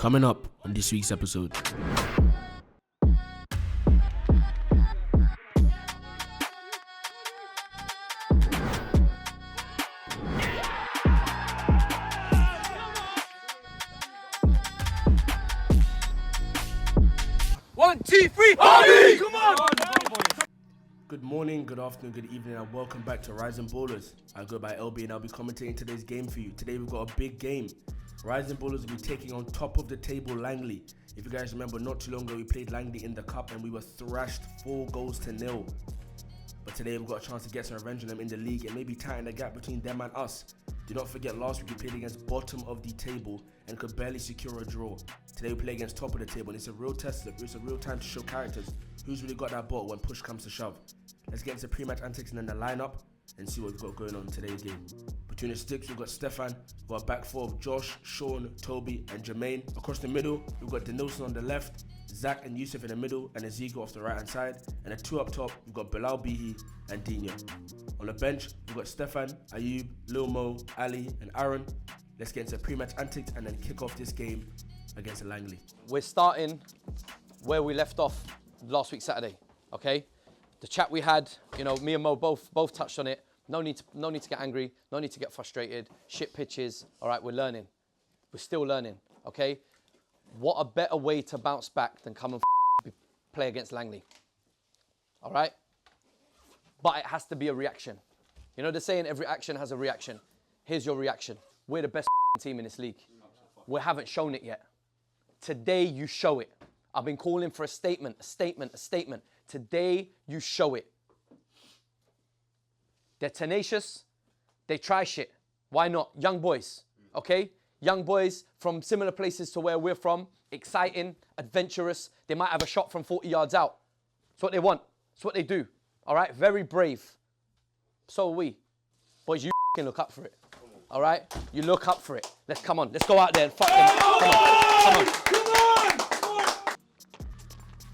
Coming up on this week's episode. One, two, three, Harvey! Come on! Good morning, good afternoon, good evening, and welcome back to Rising Ballers. I go by LB and I'll be commentating today's game for you. Today we've got a big game. Rising Ballers will be taking on top of the table Langley. If you guys remember, not too long ago we played Langley in the cup and we were thrashed 4-0. But today we've got a chance to get some revenge on them in the league and maybe tighten the gap between them and us. Do not forget, last week we played against bottom of the table and could barely secure a draw. Today we play against top of the table and it's a real test. It's a real time to show characters who's really got that ball when push comes to shove. Let's get into pre-match antics and then the lineup and see what we've got going on in today's game. Between the sticks, we've got Stefan, we've got a back four of Josh, Sean, Toby, and Jermaine. Across the middle, we've got Denilson on the left, Zach and Yusuf in the middle, and Ezekiel off the right hand side. And the two up top, we've got Bilal Bihi and Dino. On the bench, we've got Stefan, Ayub, Lil Mo, Ali, and Aaron. Let's get into pre-match antics and then kick off this game against Langley. We're starting where we left off last week Saturday, okay? The chat we had, you know, me and Mo both touched on it. No need to get angry. No need to get frustrated. Shit pitches. All right, we're learning. We're still learning. Okay. What a better way to bounce back than come and play against Langley. All right. But it has to be a reaction. You know they're saying every action has a reaction. Here's your reaction. We're the best team in this league. We haven't shown it yet. Today you show it. I've been calling for a statement. Today you show it. They're tenacious. They try shit. Why not? Young boys, okay? Young boys from similar places to where we're from. Exciting, adventurous. They might have a shot from 40 yards out. It's what they want. It's what they do. All right? Very brave. So are we. Boys, you can look up for it. All right? You look up for it. Come on. Let's go out there and fuck them. Come on.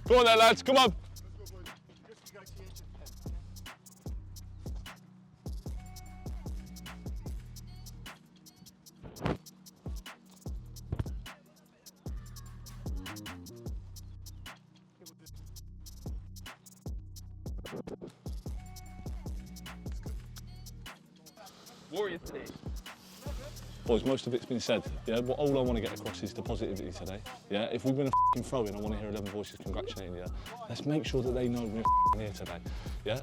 Go on there, lads. Come on. Warriors today. Boys, most of it's been said. Yeah, but all I want to get across is the positivity today. Yeah, if we win a throw-in, I want to hear 11 voices congratulating you. Let's make sure that they know we're here today. Yeah,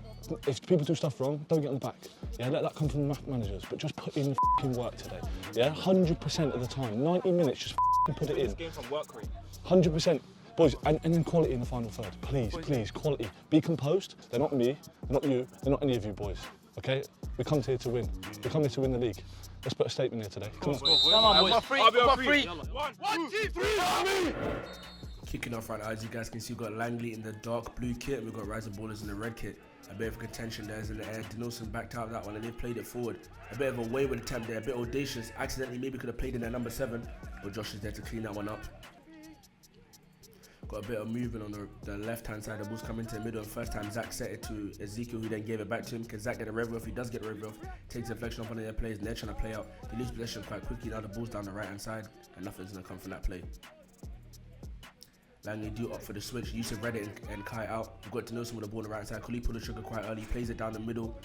if people do stuff wrong, don't get on the back. Yeah, let that come from the managers, but just put in the work today. Yeah, 100% of the time, 90 minutes, just put it in. This game from work rate. 100%. Boys, and then quality in the final third. Please, quality. Be composed. They're not me, they're not you, they're not any of you boys. Okay? We come here to win. We come here to win the league. Let's put a statement here today. Come on. Come on, boys. I'll be free. One, two, three, Kicking off right now, as you guys can see, we've got Langley in the dark blue kit and we've got Rising Ballers in the red kit. A bit of contention there is in the air. Denilson backed out that one and they played it forward. A bit of a wayward attempt there, a bit audacious. Accidentally maybe could have played in their number 7, but Josh is there to clean that one up. Got a bit of movement on the left-hand side. The ball's coming to the middle, and first time Zach set it to Ezekiel, who then gave it back to him. Can Zach get a rev off? He does get a rev off. Takes the deflection off one of their players, and they're trying to play out. They lose possession quite quickly. Now the ball's down the right-hand side, and nothing's going to come from that play. Langley do opt for the switch. Yusuf read it and Kai out. We've got Denilson with the ball on the right-hand side. Khalid pulled the trigger quite early. Plays it down the middle.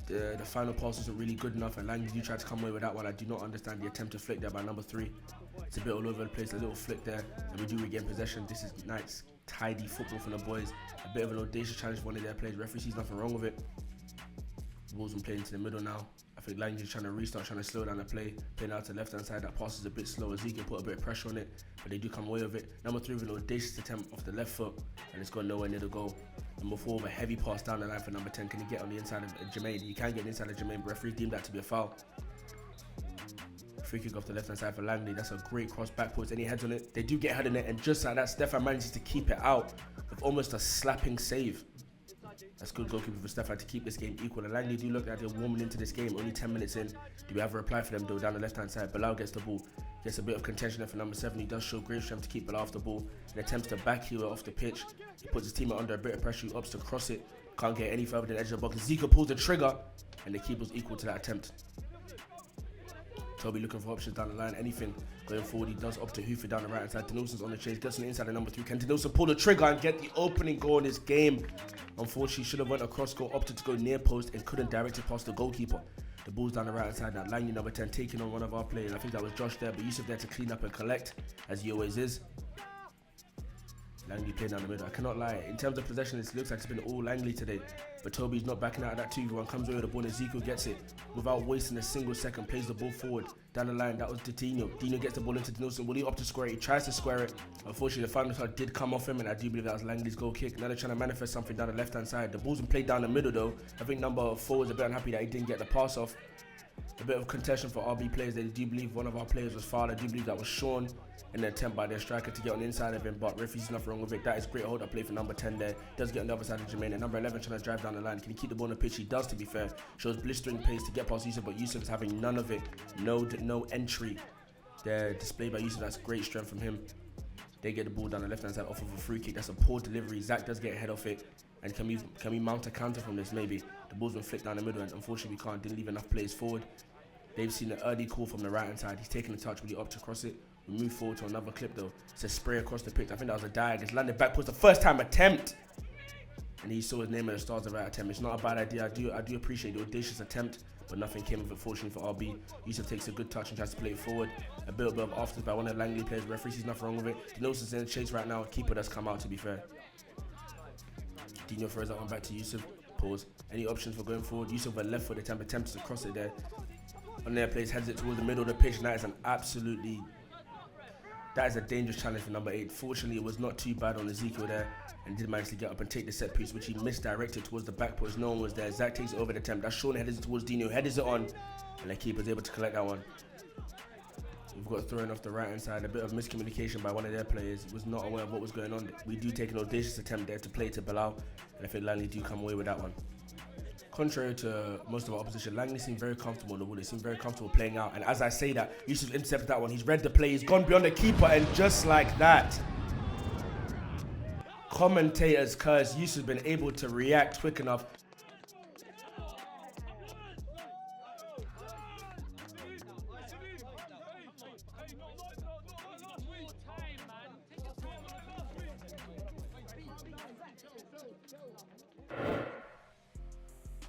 The final pass wasn't really good enough, and Langley do try to come away with that one. I do not understand the attempt to flick there by number 3. It's a bit all over the place, a little flick there, and we do regain possession. This is nice, tidy football from the boys. A bit of an audacious challenge for one of their players. Referee sees nothing wrong with it. The ball's been played into the middle now. I think Langley's trying to restart, trying to slow down the play. Playing out to the left-hand side, that pass is a bit slow. Ezekiel put a bit of pressure on it, but they do come away with it. Number 3 with an audacious attempt off the left foot, and it's gone nowhere near the goal. Number 4 with a heavy pass down the line for number 10. Can he get on the inside of Jermaine? He can get inside of Jermaine, but referee deemed that to be a foul. Free kick off the left-hand side for Langley. That's a great cross back post. Any heads on it? They do get head on it, and just like that, Stefan manages to keep it out with almost a slapping save. That's good goalkeeping for Stefan to keep this game equal. And Langley do look like they're warming into this game. Only 10 minutes in. Do we have a reply for them though? Down the left-hand side, Bilal gets the ball. Gets a bit of contention there for number 7. He does show great strength to keep Bilal off the ball and attempts to backheel it off the pitch. He puts his teammate under a bit of pressure. He opts to cross it. Can't get any further than the edge of the box. Ezekiel pulls the trigger, and the keeper's equal to that attempt. Toby looking for options down the line, anything going forward. He does opt to hoof it down the right hand side. Denilson's on the chase, gets on the inside of number 3. Can Denilson pull the trigger and get the opening goal in this game? Unfortunately, should have went across goal, opted to go near post and couldn't direct it past the goalkeeper. The ball's down the right hand side now. Langley number 10 taking on one of our players. I think that was Josh there, but Yusuf there to clean up and collect, as he always is. Langley playing down the middle. I cannot lie. In terms of possession, it looks like it's been all Langley today. But Toby's not backing out of that 2v1. Comes away with the ball and Ezekiel gets it. Without wasting a single second, plays the ball forward. Down the line, that was to Dino. Dino gets the ball into Denilson. Will he opt to square it? He tries to square it. Unfortunately, the final shot did come off him, and I do believe that was Langley's goal kick. Now they're trying to manifest something down the left-hand side. The ball's been played down the middle, though. I think number 4 was a bit unhappy that he didn't get the pass off. A bit of contention for RB players. They do believe one of our players was fouled. I do believe that was Sean in an attempt by their striker to get on the inside of him, but referee's nothing wrong with it. That is great hold up play for number 10 there. Does get on the other side of Jermaine, and number 11 trying to drive down the line. Can he keep the ball on the pitch? He does, to be fair. Shows blistering pace to get past Yusuf, but Yusuf is having none of it. No entry there displayed by Yusuf. That's great strength from him. They get the ball down the left hand side off of a free kick. That's a poor delivery. Zach does get ahead of it. And can we mount a counter from this? Maybe. The ball's been flicked down the middle, and unfortunately we can't. Didn't leave enough players forward. They've seen an early call from the right hand side. He's taking the touch, but he opts to cross it. We move forward to another clip though. It's a spray across the pitch. I think that was a dive. It's landed back. Was the first time attempt, and he saw his name at the start of that attempt. It's not a bad idea. I do appreciate the audacious attempt, but nothing came of it. Fortunately for RB, Yusuf takes a good touch and tries to play it forward. A bit of offset by one of the Langley players. Referee sees nothing wrong with it. Denilson's in the chase right now. Keeper does come out, to be fair. Dino throws that one back to Yusuf. Pause. Any options for going forward? Yusuf with a left foot attempt, attempts to cross it there. On their place, heads it towards the middle of the pitch, and that is a dangerous challenge for number 8. Fortunately, it was not too bad on Ezekiel there, and did manage to get up and take the set piece, which he misdirected towards the back post. No one was there. Zach takes it over the attempt. That's Sean headers it towards Dino, headers it on, and the keeper's able to collect that one. We've got thrown off the right hand side. A bit of miscommunication by one of their players. He was not aware of what was going on. We do take an audacious attempt there to play to Bilal, and I think Langley do come away with that one. Contrary to most of our opposition, Langley seemed very comfortable on the ball. They seemed very comfortable playing out. And as I say that, Yusuf intercepted that one. He's read the play. He's gone beyond the keeper. And just like that, commentators curse. Yusuf's been able to react quick enough.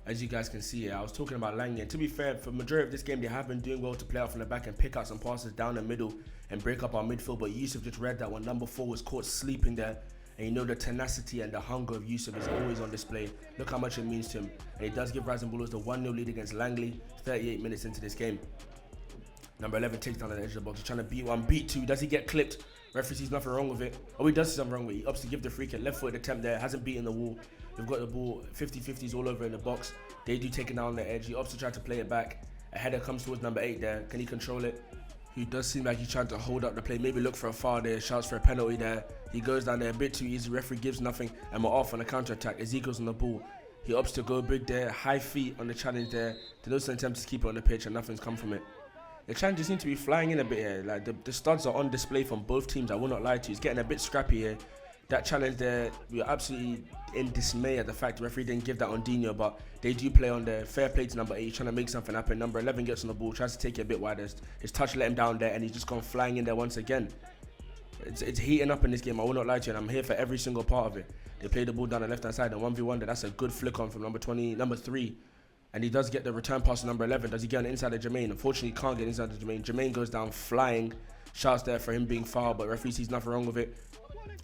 As you guys can see here, I was talking about Langley, and to be fair, for the majority of this game, they have been doing well to play out from the back and pick out some passes down the middle and break up our midfield, but Yusuf just read that one. Number 4 was caught sleeping there, and you know the tenacity and the hunger of Yusuf is always on display. Look how much it means to him, and he does give Rising Bullets the 1-0 lead against Langley, 38 minutes into this game. Number 11 takes down the edge of the box. He's trying to beat 1, beat 2. Does he get clipped? Referee sees nothing wrong with it. Oh, he does see something wrong with it. He opts to give the free kick. Left footed attempt there. Hasn't beaten the wall. We've got the ball 50-50s all over in the box. They do take it down the edge. He opts to try to play it back. A header comes towards number 8 there. Can he control it? He does seem like he's trying to hold up the play. Maybe look for a foul there. Shouts for a penalty there. He goes down there a bit too easy. Referee gives nothing. And we're off on a counter attack. Ezekiel's on the ball. He opts to go big there. High feet on the challenge there. Denilson attempts to keep it on the pitch and nothing's come from it. The challenges seem to be flying in a bit here. Like the studs are on display from both teams. I will not lie to you. It's getting a bit scrappy here. That challenge there, we are absolutely in dismay at the fact the referee didn't give that on Dino, but they do play on there. Fair play to number 8. He's trying to make something happen. Number 11 gets on the ball, tries to take it a bit wider. His touch let him down there, and he's just gone flying in there once again. It's heating up in this game. I will not lie to you, and I'm here for every single part of it. They play the ball down the left-hand side, and 1v1 there. That's a good flick on from number 3. And he does get the return pass to number 11. Does he get on the inside of Jermaine? Unfortunately, he can't get inside of Jermaine. Jermaine goes down flying. Shouts there for him being fouled, but referee sees nothing wrong with it.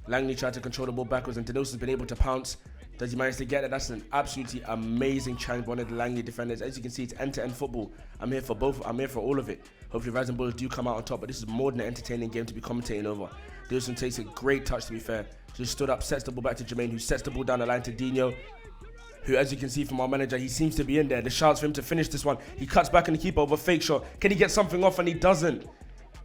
Langley tried to control the ball backwards, and Denilson's been able to pounce. Does he manage to get it? That's an absolutely amazing challenge by one of the Langley defenders. As you can see, it's end-to-end football. I'm here for both. I'm here for all of it. Hopefully, Rising Bullets do come out on top, but this is more than an entertaining game to be commentating over. Denilson takes a great touch, to be fair. Just stood up, sets the ball back to Jermaine, who sets the ball down the line to Dino, who, as you can see from our manager, he seems to be in there. The shouts for him to finish this one. He cuts back on the keeper over a fake shot. Can he get something off? And he doesn't.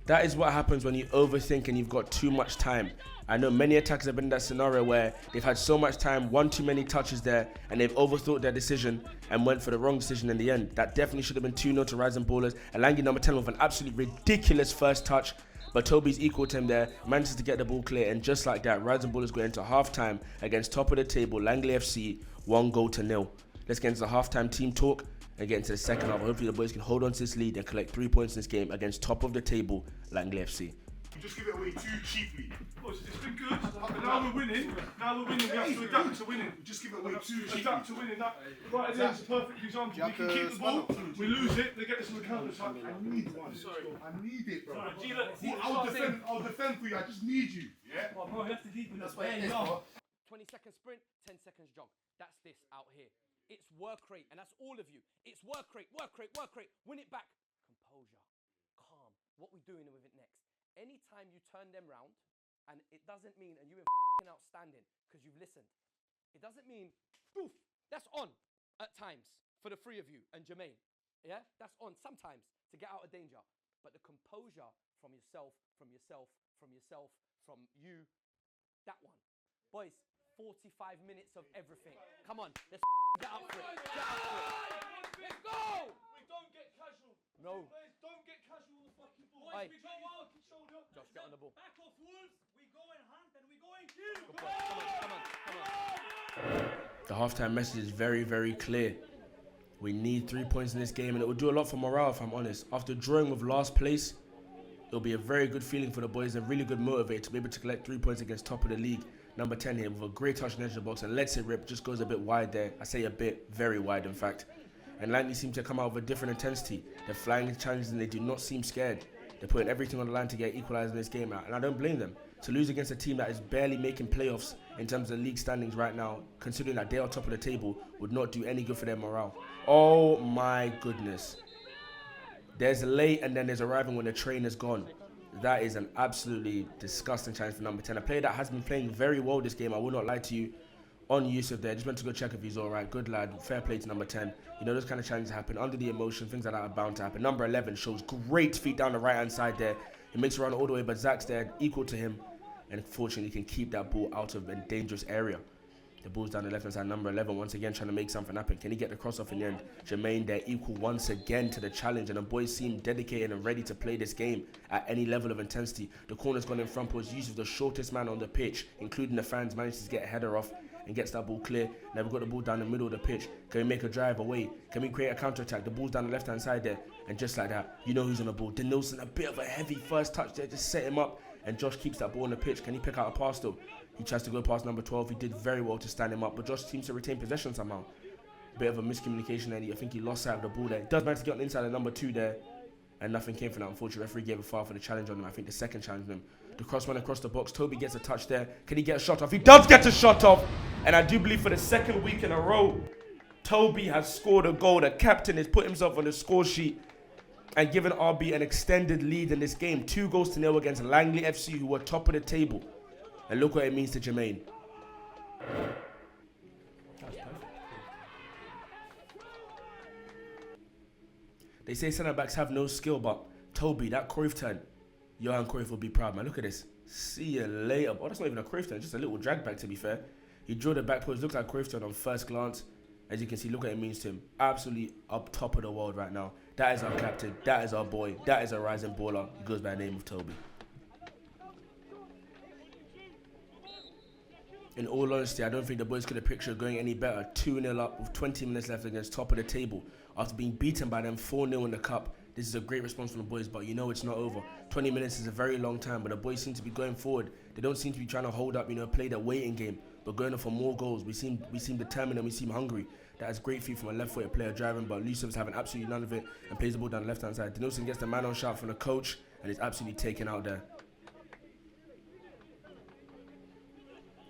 That is what happens when you overthink and you've got too much time. I know many attackers have been in that scenario where they've had so much time, one too many touches there, and they've overthought their decision and went for the wrong decision in the end. That definitely should have been 2-0 to Rising Ballers. And Langley number 10 with an absolutely ridiculous first touch, but Toby's equal to him there, manages to get the ball clear, and just like that, Rising Ballers go into half-time against top of the table, Langley FC, 1-0. Let's get into the half-time team talk and get into the second half. Hopefully the boys can hold on to this lead and collect 3 points in this game against top of the table Langley FC. You just give it away too cheaply. It's been good. Now we're winning. We have to adapt to winning. We just give it away too cheaply. Adapt to winning. That right at the end is a perfect example. We can keep the ball. We lose it. They get us in the counter attack. I need one. I need it, bro. I'll defend for you. I just need you. Yeah. Well, bro, you have to deep in that's why it is, bro. 20-second sprint, 10 seconds jog. That's this out here. It's work rate, and that's all of you. It's work rate. Win it back. Composure, calm. What we doing with it next? Anytime you turn them round, and it doesn't mean, and you're outstanding because you've listened. It doesn't mean, poof, that's on at times for the three of you and Jermaine. Yeah, that's on sometimes to get out of danger. But the composure from yourself, from you, that one. Boys, 45 minutes of everything. Come on, let's get up for it. Let's go! We don't get casual. No. Boys, don't get casual on the fucking ball. Aye. We go out and shoulder. Josh, get on the ball. Back off Wolves. We go in hand and we go in kill. Come on. The halftime message is very, very clear. We need 3 points in this game, and it will do a lot for morale, if I'm honest. After drawing with last place, it'll be a very good feeling for the boys and really good motivator to be able to collect 3 points against top of the league. Number 10 here with a great touch in the edge of the box and lets it rip, just goes a bit wide there. I say a bit, very wide in fact. And Langley seem to come out with a different intensity. They're flying into challenges and they do not seem scared. They're putting everything on the line to get equalised in this game out, and I don't blame them. To lose against a team that is barely making playoffs in terms of league standings right now, considering that they are top of the table, would not do any good for their morale. Oh my goodness. There's late and then there's arriving when the train is gone. That is an absolutely disgusting challenge for number 10. A player that has been playing very well this game, I will not lie to you, on Yusuf there. Just went to go check if he's all right. Good lad. Fair play to number 10. You know, those kind of challenges happen under the emotion. Things like that are bound to happen. Number 11 shows great feet down the right-hand side there. He makes it run all the way, but Zach's there, equal to him. And fortunately, can keep that ball out of a dangerous area. The ball's down the left-hand side. Number 11 once again trying to make something happen. Can he get the cross off in the end? Jermaine there, equal once again to the challenge. And the boys seem dedicated and ready to play this game at any level of intensity. The corner's gone in front towards Yusuf, the shortest man on the pitch, including the fans, manages to get a header off and gets that ball clear. Now we've got the ball down the middle of the pitch. Can we make a drive away? Can we create a counter-attack? The ball's down the left-hand side there. And just like that, you know who's on the ball. Denilson, a bit of a heavy first touch there, just set him up. And Josh keeps that ball on the pitch. Can he pick out a pass though? He tries to go past number 12. He did very well to stand him up, but Josh seems to retain possession somehow. Bit of a miscommunication there. I think he lost sight of the ball there. He does manage to get on the inside of number 2 there, and nothing came from that. Unfortunately, referee gave a foul for the challenge on him. I think the second challenge on him. The cross went across the box. Toby gets a touch there. Can he get a shot off? He does get a shot off, and I do believe for the second week in a row, Toby has scored a goal. The captain has put himself on the score sheet and given RB an extended lead in this game. 2-0 against Langley FC, who were top of the table. And look what it means to Jermaine. They say centre-backs have no skill, but Toby, that Cruyff turn, Johan Cruyff will be proud, man. Look at this. See you later. Oh, that's not even a Cruyff turn, just a little drag back, to be fair. He drew the back post, looks like Cruyff turn on first glance. As you can see, look what it means to him. Absolutely up top of the world right now. That is our captain. That is our boy. That is a rising baller. He goes by the name of Toby. In all honesty, I don't think the boys could have pictured going any better. 2-0 up with 20 minutes left against top of the table. After being beaten by them 4-0 in the cup, this is a great response from the boys, but you know it's not over. 20 minutes is a very long time, but the boys seem to be going forward. They don't seem to be trying to hold up, play their waiting game, but going for more goals. We seem determined and we seem hungry. That is great feat from a left-footed player driving, but Yusuf's having absolutely none of it and plays the ball down the left-hand side. Denilson gets the man-on shot from the coach and is absolutely taken out there.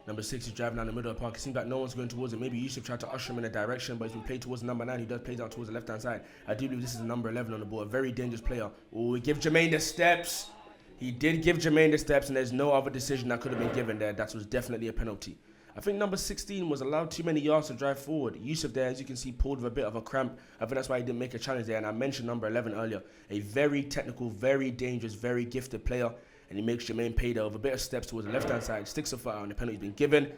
Number 6 is driving down the middle of the park. It seems like no one's going towards it. Maybe Yusuf tried to usher him in a direction, but he's been played towards number 9, who does play out towards the left-hand side. I do believe this is the number 11 on the ball, a very dangerous player. Oh, we give Jermaine the steps. He did give Jermaine the steps, and there's no other decision that could have been given there. That was definitely a penalty. I think number 16 was allowed too many yards to drive forward. Yusuf there, as you can see, pulled with a bit of a cramp. I think that's why he didn't make a challenge there. And I mentioned number 11 earlier. A very technical, very dangerous, very gifted player. And he makes Jermaine pay there with a bit of steps towards the left-hand side. Sticks a foot out, and the penalty's been given.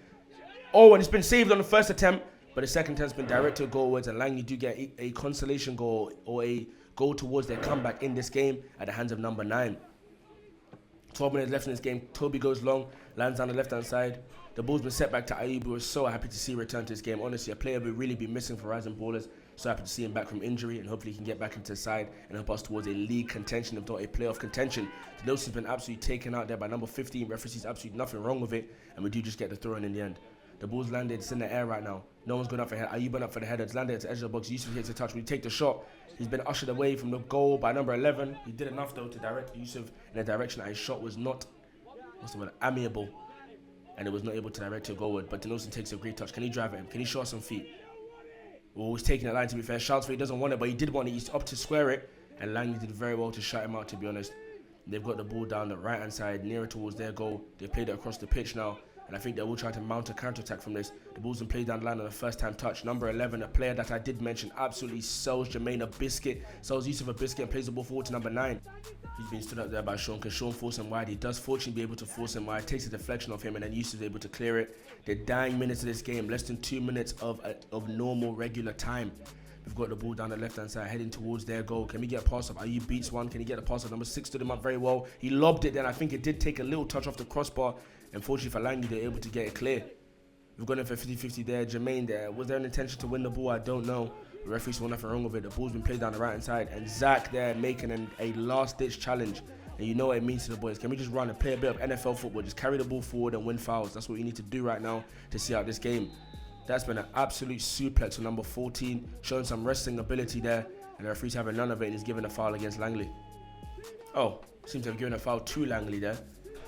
Oh, and it's been saved on the first attempt. But the second attempt's been directed goalwards. And Langley do get a consolation goal or a goal towards their comeback in this game at the hands of number 9. 12 minutes left in this game. Toby goes long, lands on the left-hand side. The ball's been set back to Ayub. We're so happy to see return to this game. Honestly, a player we'll really be missing for Rising Ballers. So happy to see him back from injury, and hopefully he can get back into the side and help us towards a league contention, if not a playoff contention. Nelson's been absolutely taken out there by number 15. Referee sees absolutely nothing wrong with it, and we do just get the throw in the end. The ball's landed, it's in the air right now. No one's going up for head. Ayub went up for the header. It's landed at the edge of the box. Yusuf gets a touch. We take the shot. He's been ushered away from the goal by number 11. He did enough though to direct Yusuf in a direction that his shot was not, amiable, and it was not able to direct it goalward. But Nelson takes a great touch. Can he drive at him? Can he show us some feet? Well, he's taking the line, to be fair. Shouts for he doesn't want it, but he did want it. He's up to square it, and Langley did very well to shut him out, to be honest. They've got the ball down the right-hand side, nearer towards their goal. They played it across the pitch now, and I think they will try to mount a counter-attack from this. The ball's been played down the line on a first-time touch. Number 11, a player that I did mention, absolutely sells Jermaine a biscuit, sells Yusuf a biscuit, and plays the ball forward to number 9. He's been stood up there by Sean. Can Sean force him wide? He does fortunately be able to force him wide. Takes a deflection off him, and then Yusuf is able to clear it. The dying minutes of this game, less than 2 minutes of normal, regular time. We've got the ball down the left-hand side, heading towards their goal. Can we get a pass up? Ayub beats one. Can he get a pass up? Number 6 stood him up very well. He lobbed it then. I think it did take a little touch off the crossbar. Unfortunately for Langley, they're able to get it clear. We've gone in for 50-50 there. Jermaine there. Was there an intention to win the ball? I don't know. The referee saw nothing wrong with it. The ball's been played down the right-hand side. And Zach there making a last-ditch challenge. And you know what it means to the boys. Can we just run and play a bit of NFL football? Just carry the ball forward and win fouls. That's what we need to do right now to see out this game. That's been an absolute suplex on number 14, showing some wrestling ability there, and the referee's having none of it, and he's given a foul against Langley. Oh, seems to have given a foul to Langley there,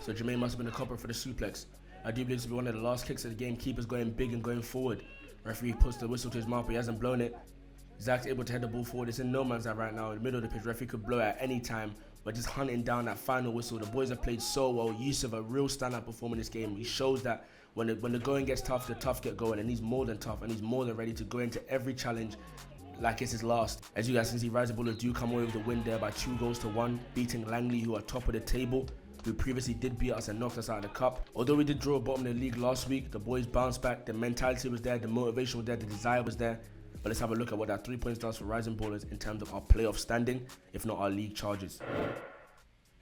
so Jermaine must have been the culprit for the suplex. I do believe this will be one of the last kicks of the game. Keeper's going big and going forward. Referee puts the whistle to his mouth, but he hasn't blown it. Zach's able to head the ball forward. It's in no man's eye right now, in the middle of the pitch. Referee could blow it at any time, but just hunting down that final whistle. The boys have played so well. Yusuf, a real standout performer in this game. He shows that when the going gets tough, the tough get going, and he's more than tough, and he's more than ready to go into every challenge like it's his last. As you guys can see, Rising Bullets do come away with the win there by 2-1, beating Langley, who are top of the table, who previously did beat us and knocked us out of the cup. Although we did draw bottom of the league last week, the boys bounced back, the mentality was there, the motivation was there, the desire was there. But let's have a look at what that 3 points does for Rising Ballers in terms of our playoff standing, if not our league charges.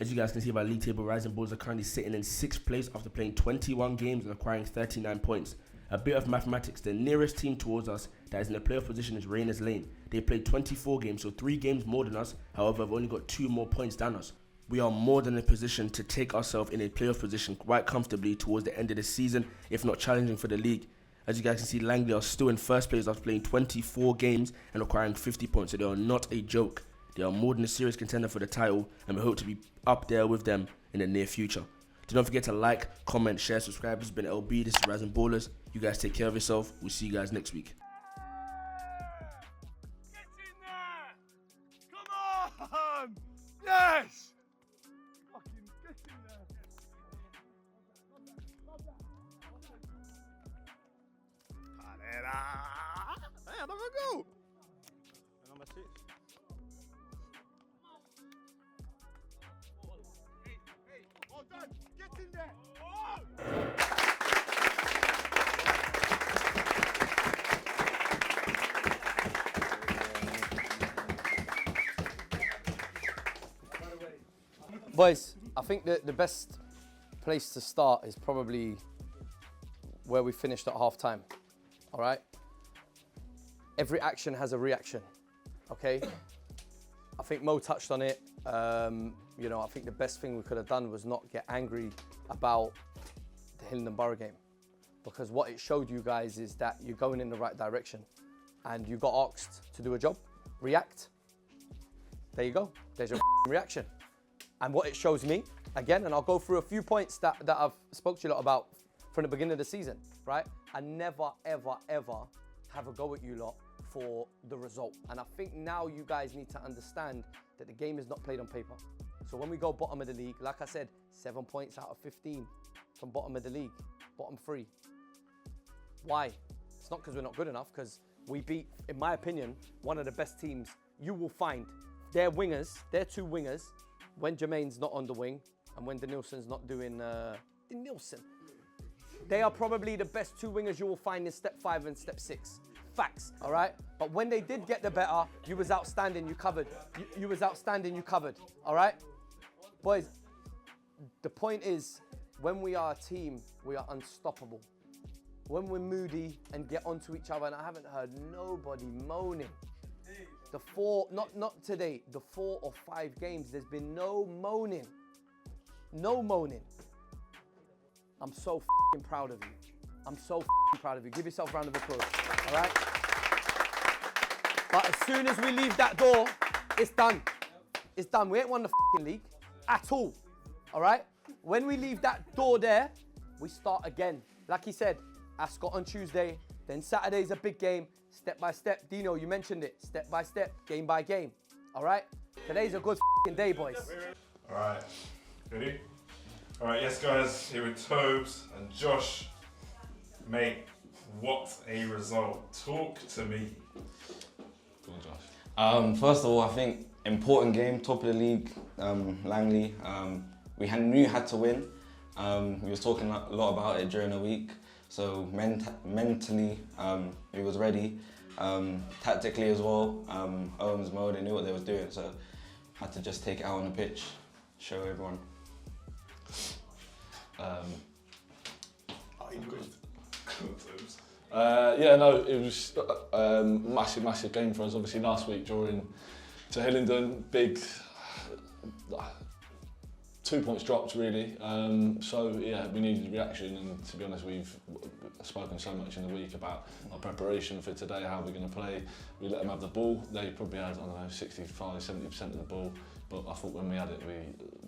As you guys can see by league table, Rising Bulls are currently sitting in 6th place after playing 21 games and acquiring 39 points. A bit of mathematics, the nearest team towards us that is in the playoff position is Rainers Lane. They played 24 games, so 3 games more than us, however, have only got 2 more points than us. We are more than in a position to take ourselves in a playoff position quite comfortably towards the end of the season, if not challenging for the league. As you guys can see, Langley are still in 1st place after playing 24 games and acquiring 50 points, so they are not a joke. They are more than a serious contender for the title, and we hope to be up there with them in the near future. Do not forget to like, comment, share, subscribe. This has been LB. This is Rising Ballers. You guys take care of yourself. We'll see you guys next week. Get in there! Come on! Yes! Fucking get in there! Hey, another go! Number 6. Hey, well done! Get in there! Boys, I think that the best place to start is probably where we finished at half time. All right? Every action has a reaction. Okay? I think Mo touched on it. You know, I think the best thing we could have done was not get angry about the Hillingdon Borough game, because what it showed you guys is that you're going in the right direction and you got asked to do a job, react. There you go. There's your reaction. And what it shows me, again, and I'll go through a few points that I've spoke to you a lot about from the beginning of the season, right? I never, ever, ever have a go at you lot for the result. And I think now you guys need to understand that the game is not played on paper. So when we go bottom of the league, like I said, 7 points out of 15 from bottom of the league, bottom 3. Why? It's not because we're not good enough, because we beat, in my opinion, one of the best teams you will find. Their wingers, their 2 wingers, when Jermaine's not on the wing and when Denilson's not doing Denilson, they are probably the best 2 wingers you will find in step 5 and step 6. Facts, all right? But when they did get the better, you was outstanding, you covered. You was outstanding, you covered, all right? Boys, the point is, when we are a team, we are unstoppable. When we're moody and get onto each other, and I haven't heard nobody moaning The 4, not today, the 4 or 5 games, there's been no moaning. No moaning. I'm so f***ing proud of you. I'm so f***ing proud of you. Give yourself a round of applause, all right? But as soon as we leave that door, it's done. It's done. We ain't won the f***ing league at all, all right? When we leave that door there, we start again. Like he said, Ascot on Tuesday, then Saturday's a big game, step by step. Dino, you mentioned it, step by step, game by game, all right? Today's a good f***ing day, boys. All right, ready? All right, yes, guys, here with Tobes and Josh. Mate, what a result. Talk to me. Go on, Josh. First of all, I think important game, top of the league, Langley. We knew you had to win. We was talking a lot about it during the week. So mentally, we was ready. Tactically as well, M.O.M's mode, they knew what they was doing. So had to just take it out on the pitch, show everyone. Yeah, no, it was massive game for us. Obviously last week drawing to Hillingdon, big 2 points dropped really. So yeah, we needed reaction, and to be honest, we've spoken so much in the week about our preparation for today, how we're going to play. We let them have the ball. They probably had, I don't know, 65–70% of the ball. But I thought when we had it, we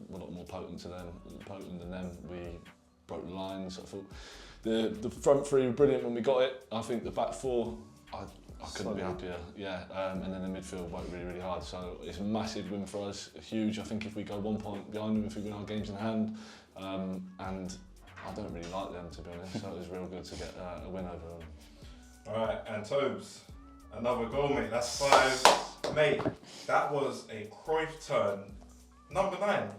were a lot more potent than them. We broke the lines. I thought the front three were brilliant when we got it. I think the back four, I couldn't be happier. Yeah, and then the midfield worked really hard. So it's a massive win for us, huge. I think if we go 1 point behind them, if we win our games in hand, and I don't really like them, to be honest. So it was real good to get a win over them. All right, and Tobes, another goal, mate. That's 5. Mate, that was a Cruyff turn. Number 9.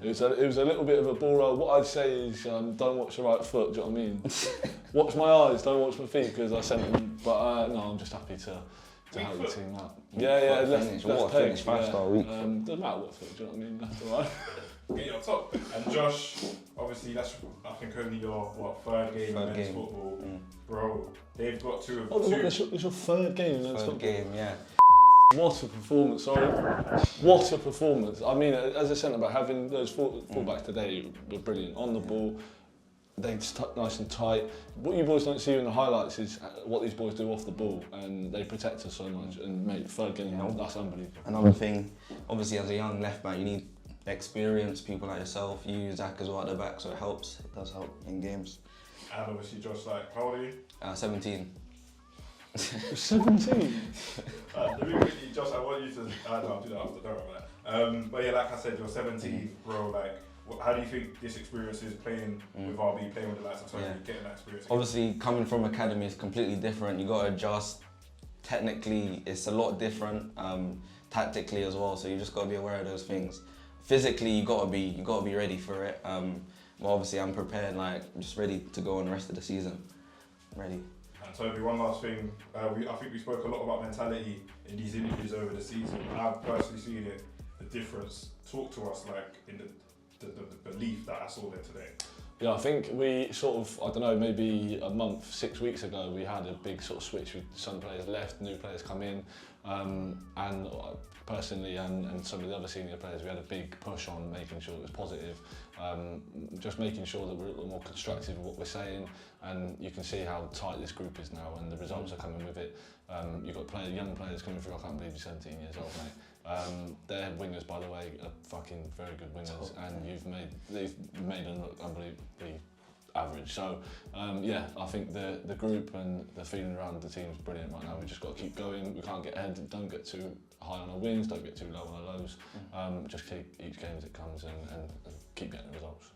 It was a little bit of a ball roll. What I'd say is don't watch the right foot, do you know what I mean? Watch my eyes, don't watch my feet, because I sent them. But no, I'm just happy to help the team out. Yeah, let's finish 5-star week. Doesn't matter what foot, do you know what I mean? That's all right. Get your top. And Josh, obviously that's, I think, only your, third game in men's football. Bro, they've got 2 of 2. It's your third game in men's football? Third game, yeah. What a performance, sorry. What a performance. I mean, as a centre-back, having those full-backs today were brilliant. On the ball, they stuck nice and tight. What you boys don't see in the highlights is what these boys do off the ball, and they protect us so much. And mate, third game, that's unbelievable. Another thing, obviously as a young left-back, you need experience, people like yourself. You, Zach, as well at the back, so it helps. It does help in games. And obviously Josh, like, how old are you? 17. 17? Really quickly, Josh, I want you to, no, I'll do that after, don't worry about that. But yeah, like I said, you're 17, bro, like, how do you think this experience is playing with RB, playing with the likes of Tony, getting that experience? Obviously, coming from academy is completely different. You got to adjust. Technically, it's a lot different. Tactically as well, so you just got to be aware of those things. Physically, you got to be ready for it. But obviously, I'm prepared, like just ready to go on the rest of the season. Ready. And Toby, one last thing. I think we spoke a lot about mentality in these interviews over the season. I've personally seen it, the difference. Talk to us, like, in the belief that I saw there today. Yeah, I think we sort of, I don't know, maybe a month, 6 weeks ago, we had a big sort of switch with some players left, new players come in, and personally and some of the other senior players, we had a big push on making sure it was positive, just making sure that we're more constructive in what we're saying, and you can see how tight this group is now, and the results are coming with it. You've got young players coming through. I can't believe you're 17 years old, mate. Their wingers, by the way, are fucking very good wingers, and they've made them look unbelievably average. So yeah, I think the group and the feeling around the team is brilliant right now. We just got to keep going. We can't get ahead. Don't get too high on our wins. Don't get too low on our lows. Just keep each game as it comes and keep getting the results.